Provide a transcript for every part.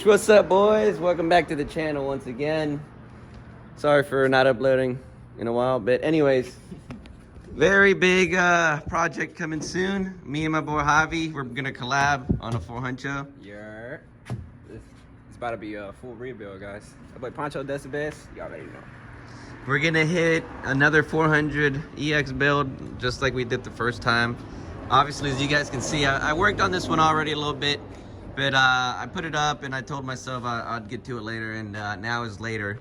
What's up, boys? Welcome back to the channel once again. Sorry for not uploading in a while, but anyways, very big project coming soon. Me and my boy Javi, we're gonna collab on a 400. Yeah, it's about to be a full rebuild, guys. That boy Poncho does the best. Y'all already know. We're gonna hit another 400ex build, just like we did the first time. Obviously, as you guys can see, I worked on this one already a little bit, but I put it up and I told myself I'd get to it later, and now is later.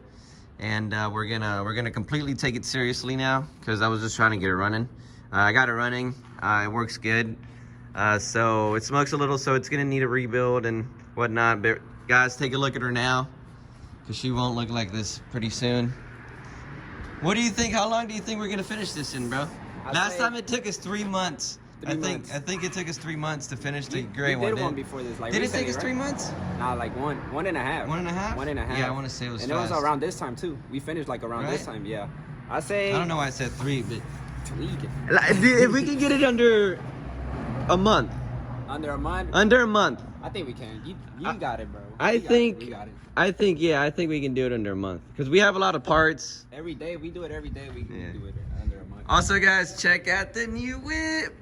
And we're gonna completely take it seriously now, because I was just trying to get it running. I got it running. It works good. So it smokes a little, so it's gonna need a rebuild and whatnot. But guys, take a look at her now, because she won't look like this pretty soon. What do you think? How long do you think we're gonna finish this in, bro? Last time it took us 3 months. I think it took us 3 months to finish the gray one. We did one before this. Like, did it take us 3 months? Nah, like one and a half. 1.5? 1.5. Yeah, I want to say it was and fast. it was around this time too. We finished like around this time. Yeah, I say. I don't know why I said 3, but tweak. if we can get it under a month. Under a month. Under a month. I think we can. You got it, bro. I think we can do it under a month, because we have a lot of parts. Every day we do it. Every day we do it under a month. Also, guys, check out the new whip.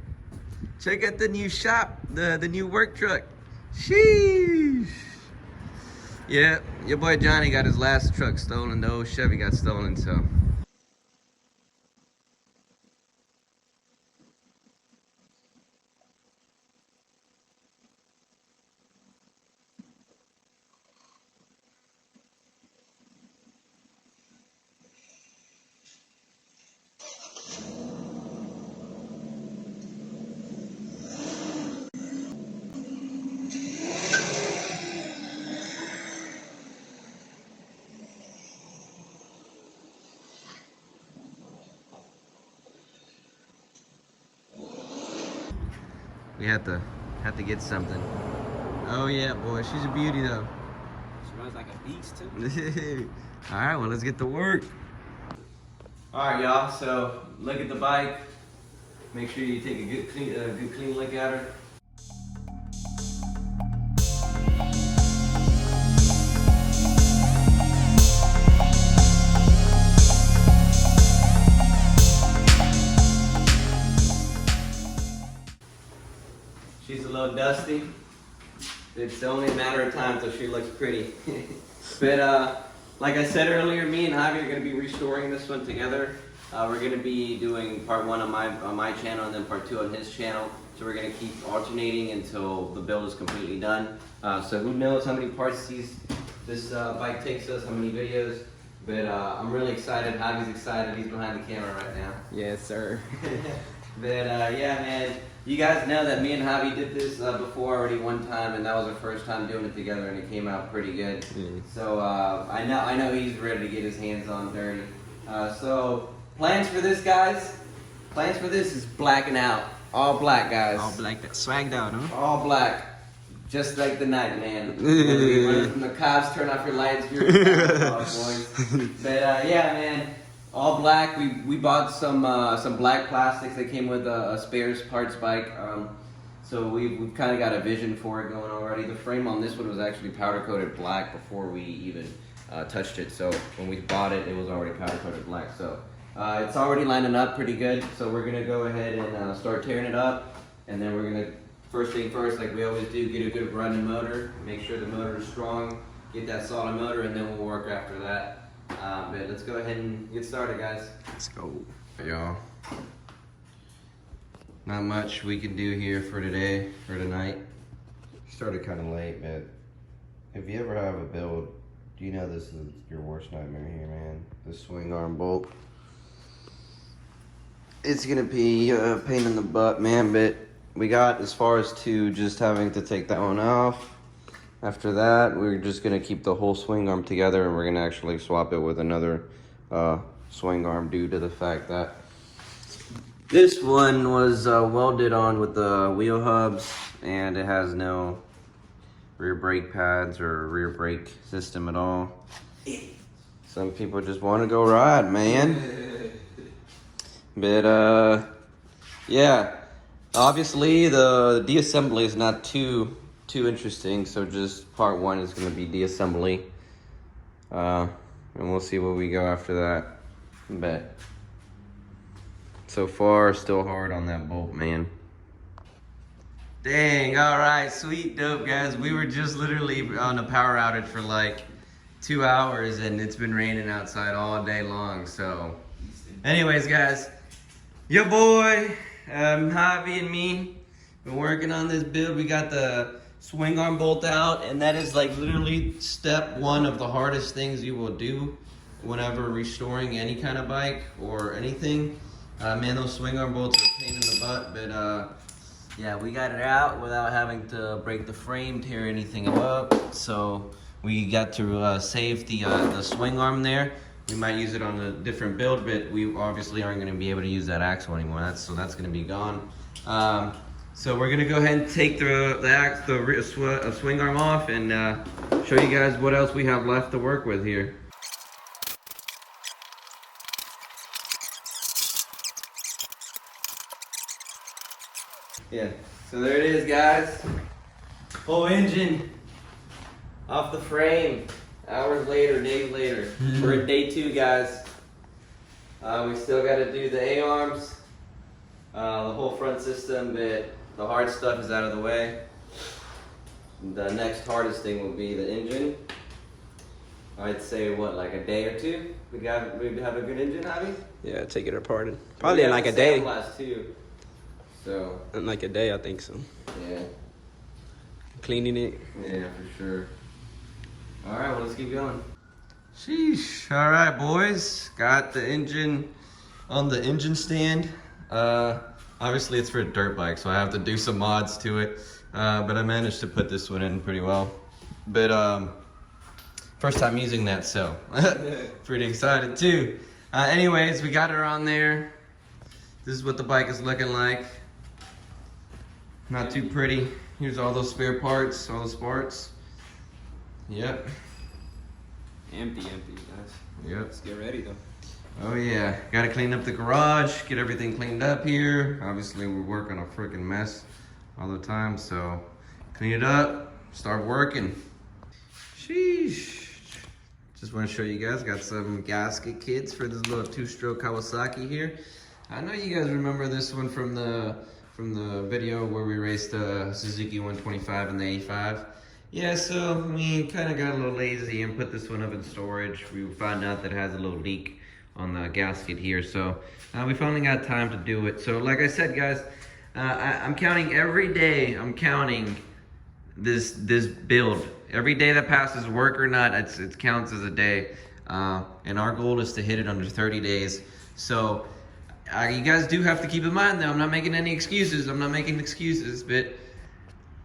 Check out the new shop, the new work truck. Sheesh. Yeah, your boy Johnny got his last truck stolen. The old Chevy got stolen, so. We have to get something. Oh yeah, boy, she's a beauty though. She runs like a beast too. All right, well, let's get to work. All right, y'all. So look at the bike. Make sure you take a good clean look at her. She's a little dusty. It's only a matter of time till she looks pretty. But like I said earlier, me and Javi are going to be restoring this one together. We're going to be doing part 1 on my channel and then part 2 on his channel. So we're going to keep alternating until the build is completely done. So who knows how many parts this bike takes us, how many videos. But I'm really excited. Javi's excited. He's behind the camera right now. Yes, sir. But yeah, man, you guys know that me and Javi did this before already one time, and that was our first time doing it together, and it came out pretty good. So I know he's ready to get his hands on dirty. So plans for this, guys? Plans for this is blacking out, all black, guys. All black, that swagged out, huh? All black, just like the night, man. You're running from the cops, turn off your lights, you're boys. But yeah, man. All black. We bought some black plastics that came with a spares parts bike. So we've kind of got a vision for it going already. The frame on this one was actually powder coated black before we even touched it. So when we bought it, it was already powder coated black. So it's already lining up pretty good. So we're gonna go ahead and start tearing it up, and then we're gonna, first thing first, like we always do, get a good running motor. Make sure the motor is strong. Get that solid motor, and then we'll work after that. But let's go ahead and get started, guys. Let's go. Y'all, not much we can do here for today, for tonight. Started kind of late, but if you ever have a build, do you know this is your worst nightmare here, man? This swing arm bolt. It's gonna be a pain in the butt, man, but we got as far as to just having to take that one off. After that, we're just gonna keep the whole swing arm together, and we're gonna actually swap it with another swing arm due to the fact that this one was welded on with the wheel hubs, and it has no rear brake pads or rear brake system at all. Some people just want to go ride, man. But yeah, obviously the Disassembly is not too too interesting, so just part 1 is going to be Disassembly. And we'll see where we go after that. But so far, still hard on that bolt, man. Dang, alright, sweet dope, guys. We were just literally on a power outage for like 2 hours, and it's been raining outside all day long, so. Anyways, guys, your boy, Javi and me, been working on this build. We got the swing arm bolt out, and that is like literally step 1 of the hardest things you will do whenever restoring any kind of bike or anything. Man, those swing arm bolts are a pain in the butt, but yeah, we got it out without having to break the frame, tear anything up. So we got to save the swing arm there. We might use it on a different build, but we obviously aren't going to be able to use that axle anymore. So that's going to be gone. So we're going to go ahead and take the swing arm off and show you guys what else we have left to work with here. Yeah, so there it is, guys. Whole engine off the frame. Hours later, days later. We're at day 2, guys. We still got to do the A-arms, the whole front system, but the hard stuff is out of the way. The next hardest thing will be the engine. I'd say, what, like a day or 2? We have a good engine, Javi? Yeah, take it apart. Probably in like a day. Last 2. So. In like a day, I think so. Yeah. Cleaning it. Yeah, for sure. All right, well, let's keep going. Sheesh. All right, boys. Got the engine on the engine stand. Obviously, it's for a dirt bike, so I have to do some mods to it. But I managed to put this one in pretty well. But first time using that, so pretty excited too. Anyways, we got her on there. This is what the bike is looking like. Not too pretty. Here's all those spare parts, all those parts. Yep. Empty, guys. Yep. Let's get ready though. Oh yeah, gotta clean up the garage, get everything cleaned up here. Obviously we work on a freaking mess all the time, so clean it up, start working. Sheesh. Just wanna show you guys, got some gasket kits for this little 2-stroke Kawasaki here. I know you guys remember this one from the video where we raced the Suzuki 125 and the 85. Yeah, so we kind of got a little lazy and put this one up in storage. We found out that it has a little leak on the gasket here, so we finally got time to do it. So like I said, guys, I'm counting every day. I'm counting this build. Every day that passes, work or not, it counts as a day. And our goal is to hit it under 30 days. So you guys do have to keep in mind, though, I'm not making any excuses. I'm not making excuses, but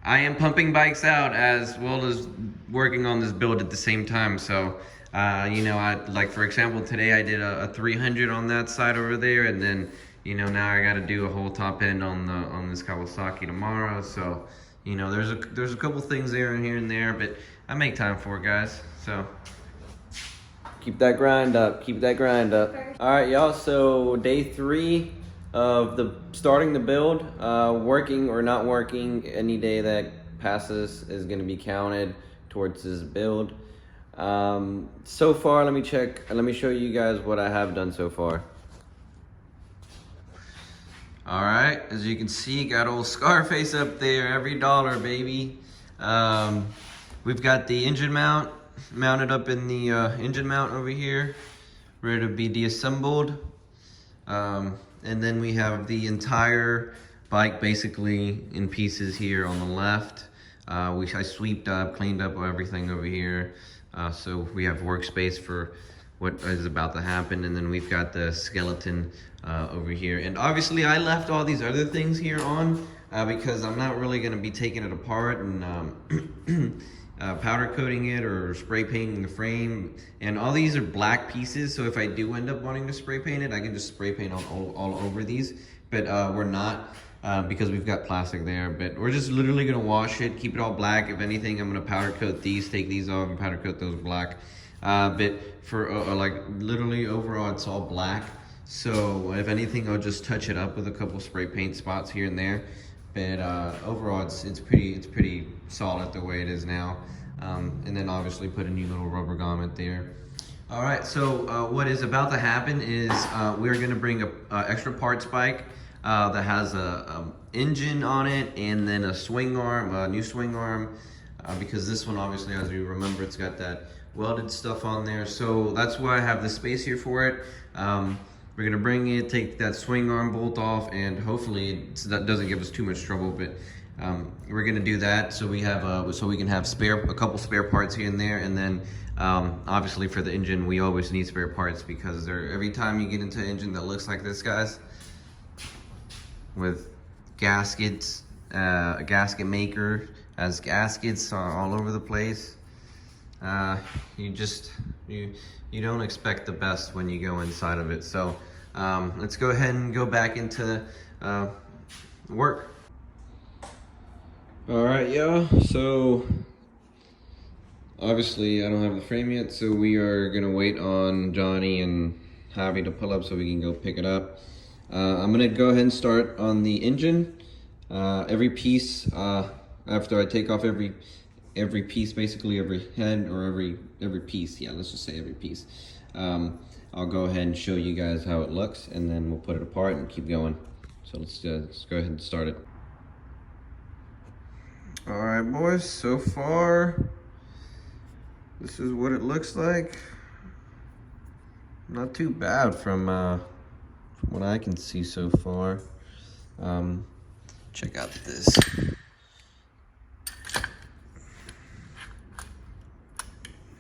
I am pumping bikes out as well as working on this build at the same time. So, you know, like for example, today I did a 300 on that side over there, and then, you know, now I got to do a whole top end on this Kawasaki tomorrow. So, you know, there's a couple things there and here and there, but I make time for it, guys. So keep that grind up. Keep that grind up. All right, y'all. So day 3 of starting the build, working or not working, any day that passes is going to be counted towards this build. So far, let me show you guys what I have done so far. All right, as you can see, got old Scarface up there, every dollar, baby. We've got the engine mount mounted up in the engine mount over here, ready to be deassembled. And then we have the entire bike basically in pieces here on the left. I sweeped up, cleaned up everything over here. So we have workspace for what is about to happen. And then we've got the skeleton over here. And obviously I left all these other things here on because I'm not really gonna be taking it apart and powder coating it or spray painting the frame. And all these are black pieces, so if I do end up wanting to spray paint it, I can just spray paint all over these. But we're not, because we've got plastic there. But we're just literally gonna wash it, keep it all black. If anything, I'm gonna powder coat these, take these off and powder coat those black. But for like literally overall, it's all black. So if anything, I'll just touch it up with a couple spray paint spots here and there. but overall it's pretty solid the way it is now. And then obviously put a new little rubber grommet there. All right, so what is about to happen is we're gonna bring a extra parts bike that has a engine on it, and then a swing arm, a new swing arm, because this one obviously, as you remember, it's got that welded stuff on there. So that's why I have the space here for it. We're gonna bring it, take that swing arm bolt off, and hopefully that doesn't give us too much trouble, but we're gonna do that so we have so we can have a couple spare parts here and there. And then obviously for the engine, we always need spare parts, because every time you get into an engine that looks like this, guys, with gaskets, a gasket maker has gaskets all over the place, you don't expect the best when you go inside of it. So let's go ahead and go back into work. All right, y'all, so obviously I don't have the frame yet, so we are gonna wait on Johnny and Javi to pull up so we can go pick it up. I'm gonna go ahead and start on the engine. Every piece, after I take off every piece, basically every head, or every piece, yeah, let's just say every piece, I'll go ahead and show you guys how it looks, and then we'll put it apart and keep going. So let's go ahead and start it. All right, boys, so far this is what it looks like. Not too bad from what I can see so far. Check out this.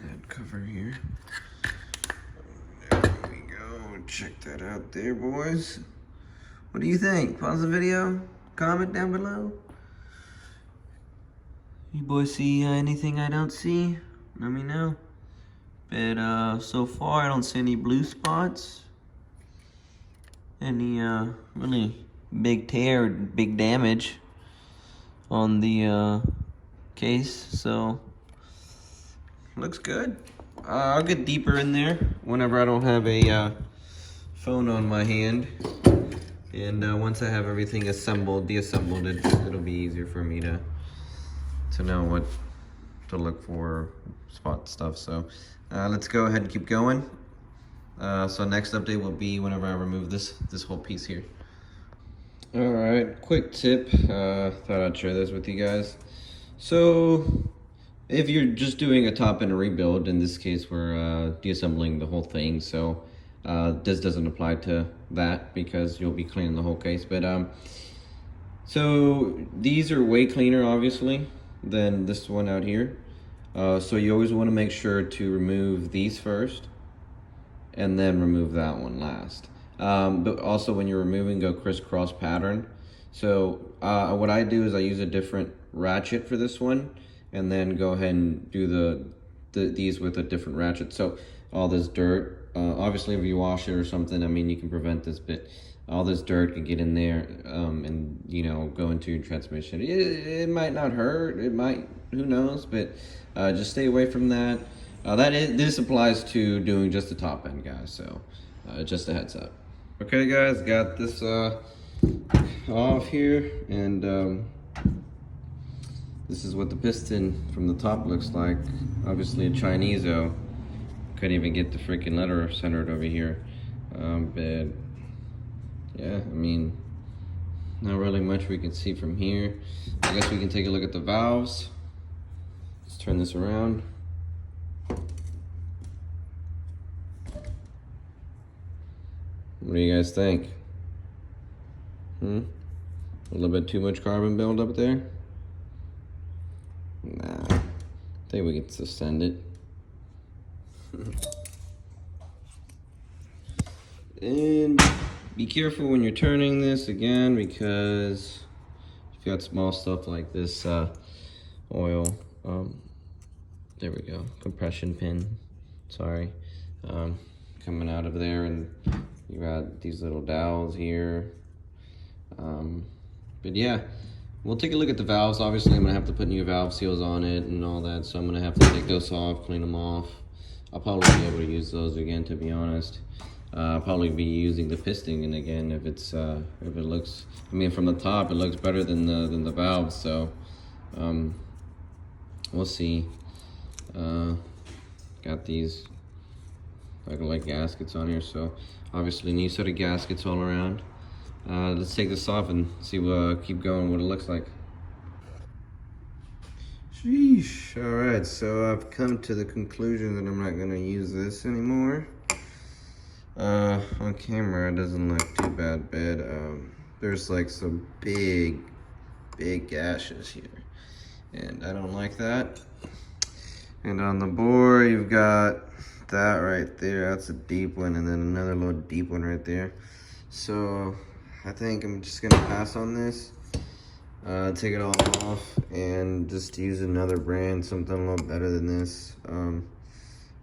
Head cover here. There we go. Check that out there, boys. What do you think? Pause the video. Comment down below. You boys see anything I don't see? Let me know. But so far I don't see any blue spots, any really big tear, big damage on the case. So looks good. I'll get deeper in there whenever I don't have a phone on my hand, and once I have everything deassembled, it'll be easier for me to know what to look for, spot stuff. So let's go ahead and keep going. So next update will be whenever I remove this whole piece here. All right, quick tip. Thought I'd share this with you guys. So if you're just doing a top end rebuild, in this case we're deassembling the whole thing, so this doesn't apply to that because you'll be cleaning the whole case. But so these are way cleaner, obviously, than this one out here. So you always want to make sure to remove these first and then remove that one last. But also when you're removing, go crisscross pattern. So what I do is I use a different ratchet for this one, and then go ahead and do these with a different ratchet. So all this dirt, obviously if you wash it or something, I mean, you can prevent this, but all this dirt can get in there and, you know, go into your transmission. It might not hurt, it might, who knows, but just stay away from that. This applies to doing just the top end, guys, so just a heads up. Okay, guys, got this off here, and this is what the piston from the top looks like. Obviously a Chinese-o. Couldn't even get the freaking letter centered over here. But yeah, I mean, not really much we can see from here. I guess we can take a look at the valves. Let's turn this around. What do you guys think? A little bit too much carbon buildup there? Nah, I think we can suspend it. And be careful when you're turning this again, because if you got small stuff like this oil, there we go, compression pin, sorry, coming out of there, and you got these little dowels here. But yeah, we'll take a look at the valves. Obviously I'm gonna have to put new valve seals on it and all that, so I'm gonna have to take those off, clean them off. I'll probably be able to use those again, to be honest. I'll probably be using the piston again if it's if it looks. I mean, from the top, it looks better than the valves. So we'll see. Got these like gaskets on here, so obviously new set of gaskets all around. Let's take this off and see keep going what it looks like. Sheesh. Alright, so I've come to the conclusion that I'm not gonna use this anymore. On camera it doesn't look too bad, but there's like some big gashes here, and I don't like that. And on the bore, you've got that right there. That's a deep one, and then another little deep one right there. So I think I'm just gonna pass on this, take it all off, and just use another brand, something a little better than this. I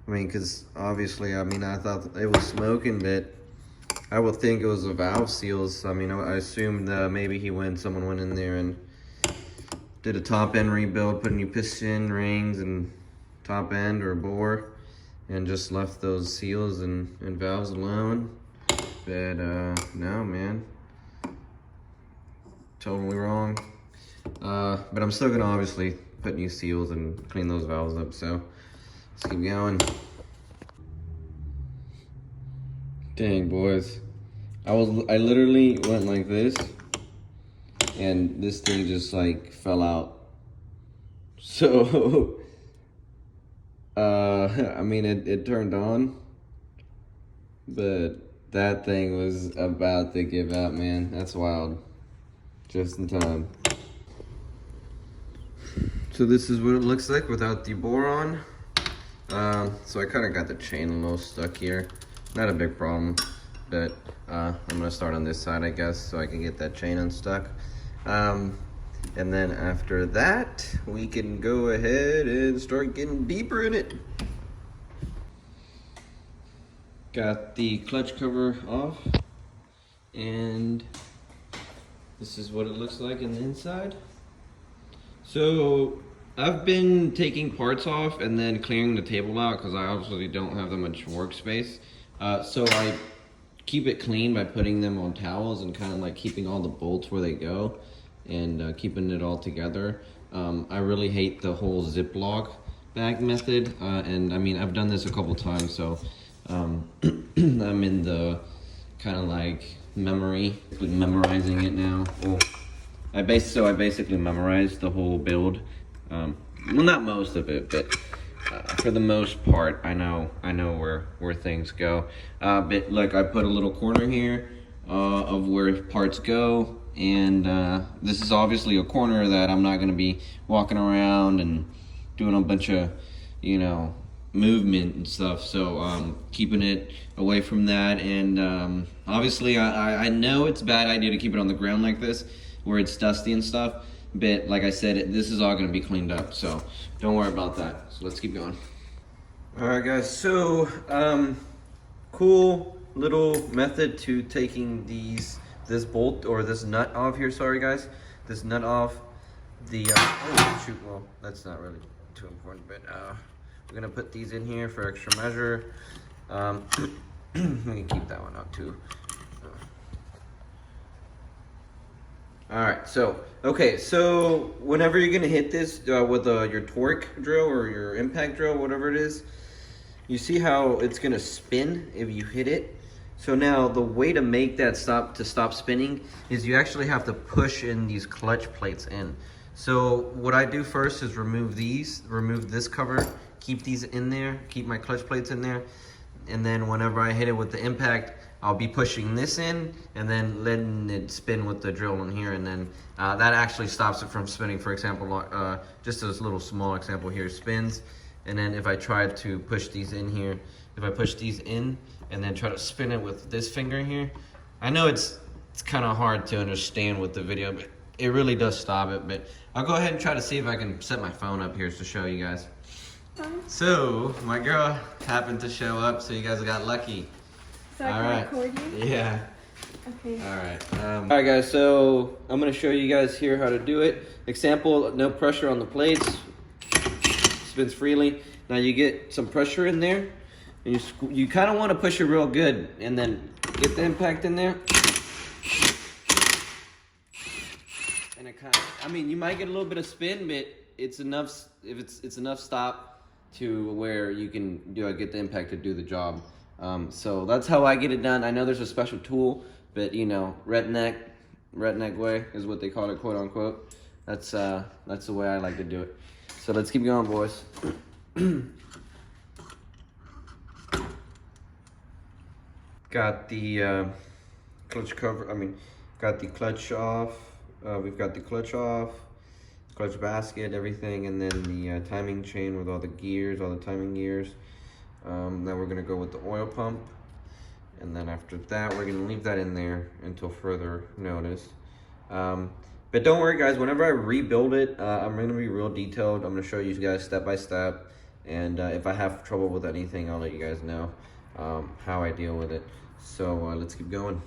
mean, because obviously, I mean, I thought it was smoking, but I would think it was the valve seals. I mean, I assumed maybe someone went in there and did a top end rebuild, put new piston rings and top end or bore, and just left those seals and valves alone. But no, man, totally wrong. But I'm still gonna obviously put new seals and clean those valves up, so let's keep going. Dang, boys, I literally went like this and this thing just like fell out. So I mean, it turned on, but that thing was about to give out, man. That's wild. Just in time. So this is what it looks like without the bore on. So I kind of got the chain a little stuck here. Not a big problem, but I'm gonna start on this side, I guess, so I can get that chain unstuck. And then after that, we can go ahead and start getting deeper in it. Got the clutch cover off, and this is what it looks like in the inside. So I've been taking parts off and then clearing the table out because I obviously don't have that much workspace. So I keep it clean by putting them on towels and kind of like keeping all the bolts where they go, and keeping it all together. I really hate the whole Ziploc bag method, and I mean, I've done this a couple times, so I'm in the kind of like memorizing it now. Well, I basically memorized the whole build. Well, not most of it, but for the most part, I know where things go. But look, I put a little corner here of where parts go. And this is obviously a corner that I'm not going to be walking around and doing a bunch of, you know, movement and stuff. So keeping it away from that. And obviously I know it's a bad idea to keep it on the ground like this where it's dusty and stuff. But like I said, this is all going to be cleaned up. So don't worry about that. So let's keep going. All right, guys. So cool little method to taking this bolt or this nut off here. Sorry guys, this nut off the oh shoot, well that's not really too important, but we're gonna put these in here for extra measure. We can keep that one out too. All right, so okay, so whenever you're gonna hit this with your torque drill or your impact drill, whatever it is, you see how it's gonna spin if you hit it. So now the way to make that stop spinning is you actually have to push in these clutch plates in. So what I do first is remove this cover, keep these in there, keep my clutch plates in there, and then whenever I hit it with the impact, I'll be pushing this in and then letting it spin with the drill in here, and then that actually stops it from spinning. For example, just this little small example here, spins, and then if I try to push these in here, if I push these in and then try to spin it with this finger here, I know it's kind of hard to understand with the video, but it really does stop it. But I'll go ahead and try to see if I can set my phone up here to show you guys. So my girl happened to show up, so you guys got lucky. So I can record you? Yeah. Okay. All right, guys, so I'm gonna show you guys here how to do it. Example, no pressure on the plates, spins freely. Now you get some pressure in there, And you kind of want to push it real good, and then get the impact in there. And it kind of, I mean, you might get a little bit of spin, but it's enough. If it's enough stop to where you can get the impact to do the job. So that's how I get it done. I know there's a special tool, but you know, redneck way is what they call it, quote unquote. That's the way I like to do it. So let's keep going, boys. Got the clutch cover. I mean, got the clutch off. We've got the clutch off, clutch basket, everything, and then the timing chain with all the gears, all the timing gears. Now we're gonna go with the oil pump, and then after that, we're gonna leave that in there until further notice. But don't worry, guys. Whenever I rebuild it, I'm gonna be real detailed. I'm gonna show you guys step by step, and if I have trouble with anything, I'll let you guys know how I deal with it. So let's keep going.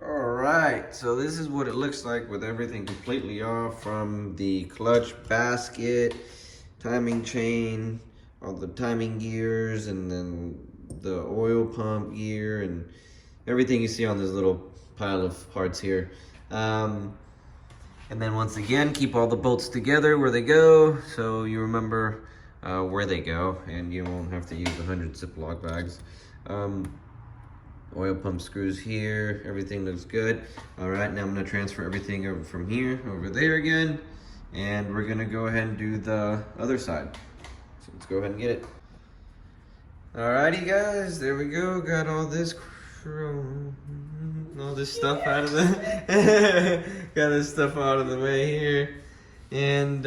Alright, so this is what it looks like with everything completely off, from the clutch basket, timing chain, all the timing gears, and then the oil pump gear, and everything you see on this little pile of parts here. And then once again, keep all the bolts together where they go, so you remember where they go, and you won't have to use 100 Ziploc bags. Oil pump screws here, everything looks good. All right, now I'm gonna transfer everything over from here over there again, and we're gonna go ahead and do the other side. So let's go ahead and get it. Alrighty, guys, there we go. Got all this stuff out of the got this stuff out of the way here, and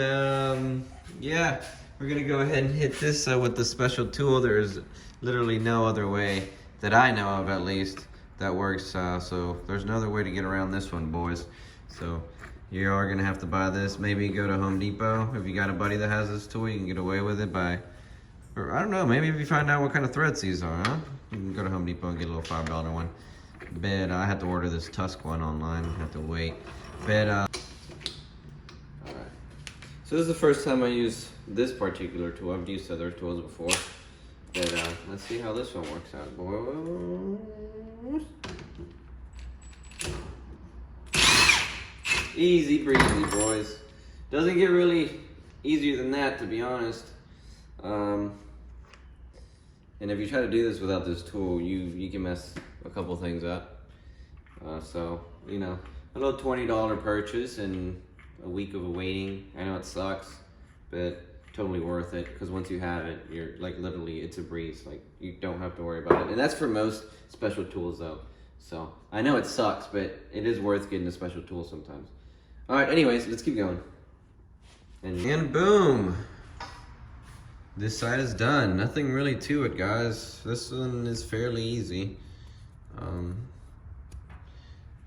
yeah, we're gonna go ahead and hit this with the special tool. There's literally no other way that I know of, at least, that works. So there's no other way to get around this one, boys. So you are gonna have to buy this. Maybe go to Home Depot. If you got a buddy that has this tool, you can get away with it by, or I don't know, maybe if you find out what kind of threads these are, huh? You can go to Home Depot and get a little $5 one. But I had to order this Tusk one online. I have to wait. But all right. So this is the first time I use this particular tool. I've used other tools before. But let's see how this one works out, boys. Easy breezy, boys. Doesn't get really easier than that, to be honest. And if you try to do this without this tool, you can mess a couple things up. So, you know, a little $20 purchase and a week of waiting. I know it sucks, but totally worth it, because once you have it, you're like, literally, it's a breeze. Like, you don't have to worry about it. And that's for most special tools, though. So I know it sucks, but it is worth getting a special tool sometimes. All right, anyways, let's keep going. And boom, this side is done. Nothing really to it, guys. This one is fairly easy,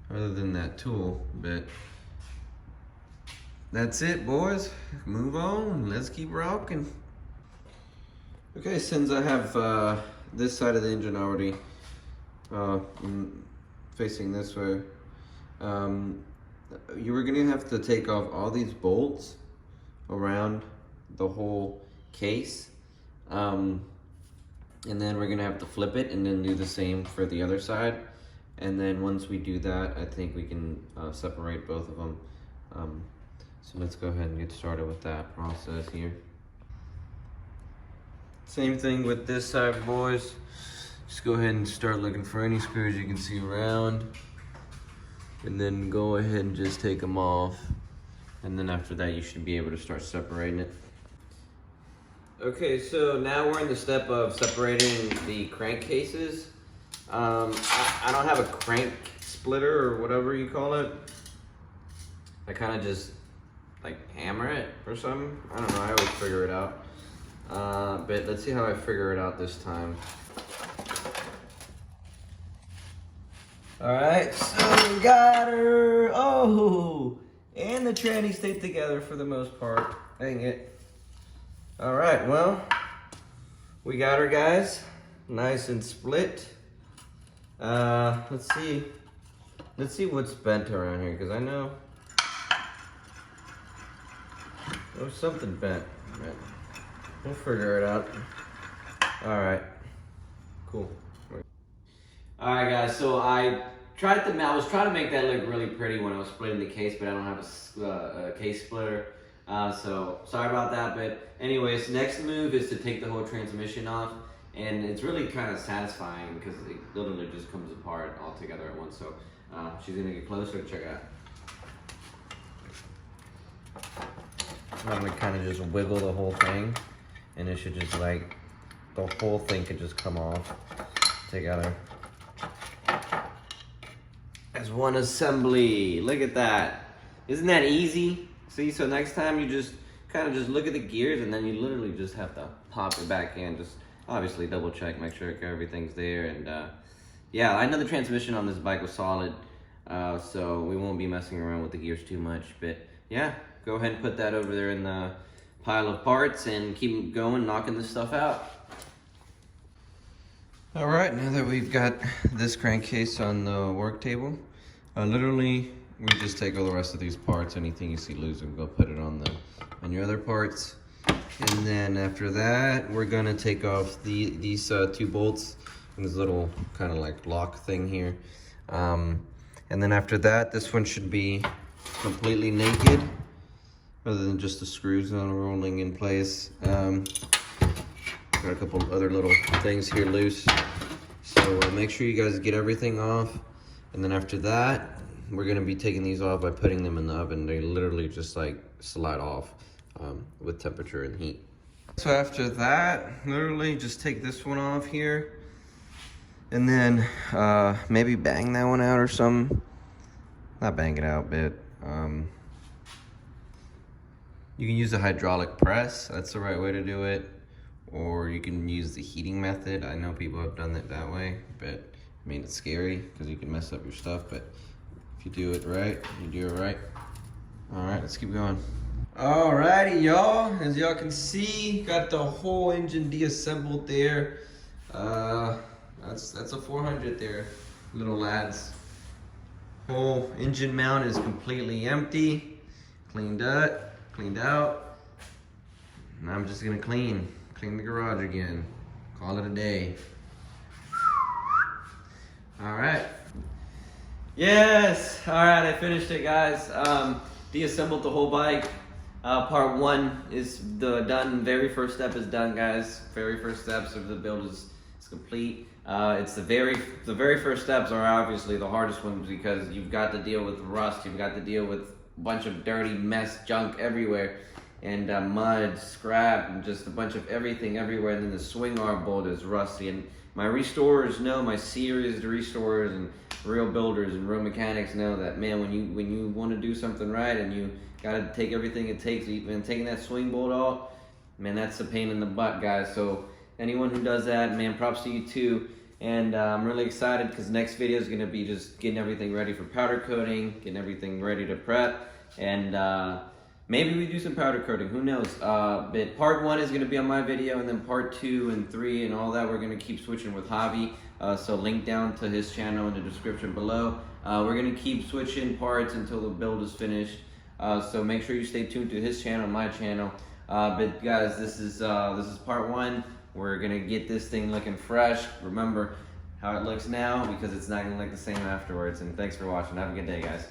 other than that tool, but that's it, boys. Move on. Let's keep rocking. Okay, since I have this side of the engine already facing this way, you were gonna have to take off all these bolts around the whole case, and then we're gonna have to flip it and then do the same for the other side. And then once we do that, I think we can separate both of them. So let's go ahead and get started with that process here. Same thing with this side, boys. Just go ahead and start looking for any screws you can see around, and then go ahead and just take them off. And then after that, you should be able to start separating it. Okay, so now we're in the step of separating the crankcases. I don't have a crank splitter or whatever you call it. I kind of just like hammer it or something. I don't know, I always figure it out. But let's see how I figure it out this time. All right, so we got her. Oh, and the tranny stayed together for the most part. Dang it. All right, well, we got her, guys. Nice and split. Let's see what's bent around here, because I know there's something bent. We'll figure it out. All right. Cool. All right, guys. So I was trying to make that look really pretty when I was splitting the case, but I don't have a case splitter. So sorry about that. But anyways, next move is to take the whole transmission off, and it's really kind of satisfying because it literally just comes apart all together at once. So she's gonna get closer. Check it out. I'm gonna kind of just wiggle the whole thing, and it should just like the whole thing could just come off together as one assembly. Look at that. Isn't that easy? See, so next time you just kind of just look at the gears, and then you literally just have to pop it back in. Just obviously double check, make sure everything's there. And yeah, I know the transmission on this bike was solid, so we won't be messing around with the gears too much. But yeah, go ahead and put that over there in the pile of parts and keep going, knocking this stuff out. All right, now that we've got this crankcase on the work table, literally we just take all the rest of these parts, anything you see loose, and go put it on your other parts. And then after that, we're gonna take off these 2 bolts and this little kind of like lock thing here. And then after that, this one should be completely naked, other than just the screws on rolling in place. Got a couple other little things here loose. So make sure you guys get everything off. And then after that, we're gonna be taking these off by putting them in the oven. They literally just like slide off with temperature and heat. So after that, literally just take this one off here. And then maybe bang that one out or something. Not bang it out, but you can use a hydraulic press. That's the right way to do it. Or you can use the heating method. I know people have done it that way, but I mean, it's scary because you can mess up your stuff. But if you do it right, you do it right. All right, let's keep going. Alrighty, y'all. As y'all can see, got the whole engine deassembled there. That's a 400 there, little lads. Whole engine mount is completely empty, cleaned out. And I'm just gonna clean the garage again. Call it a day. All right. Yes. All right. I finished it, guys. Deassembled the whole bike. Part 1 is done. Very first step is done, guys. Very first steps of the build is complete. It's the very first steps are obviously the hardest ones because you've got to deal with rust. You've got to deal with a bunch of dirty mess, junk everywhere. And mud, scrap, and just a bunch of everything everywhere. And then the swing arm bolt is rusty. And my restorers know, my serious restorers and real builders and real mechanics know that, man, when you want to do something right and you gotta take everything it takes, even taking that swing bolt off, man, that's a pain in the butt, guys. So anyone who does that, man, props to you too. And I'm really excited because the next video is gonna be just getting everything ready for powder coating, getting everything ready to prep, and maybe we do some powder coating, who knows? But part 1 is gonna be on my video, and then part 2 and 3 and all that, we're gonna keep switching with Javi. So link down to his channel in the description below. We're gonna keep switching parts until the build is finished. So make sure you stay tuned to his channel, my channel. But guys, this is part 1. We're gonna get this thing looking fresh. Remember how it looks now because it's not gonna look the same afterwards. And thanks for watching. Have a good day, guys.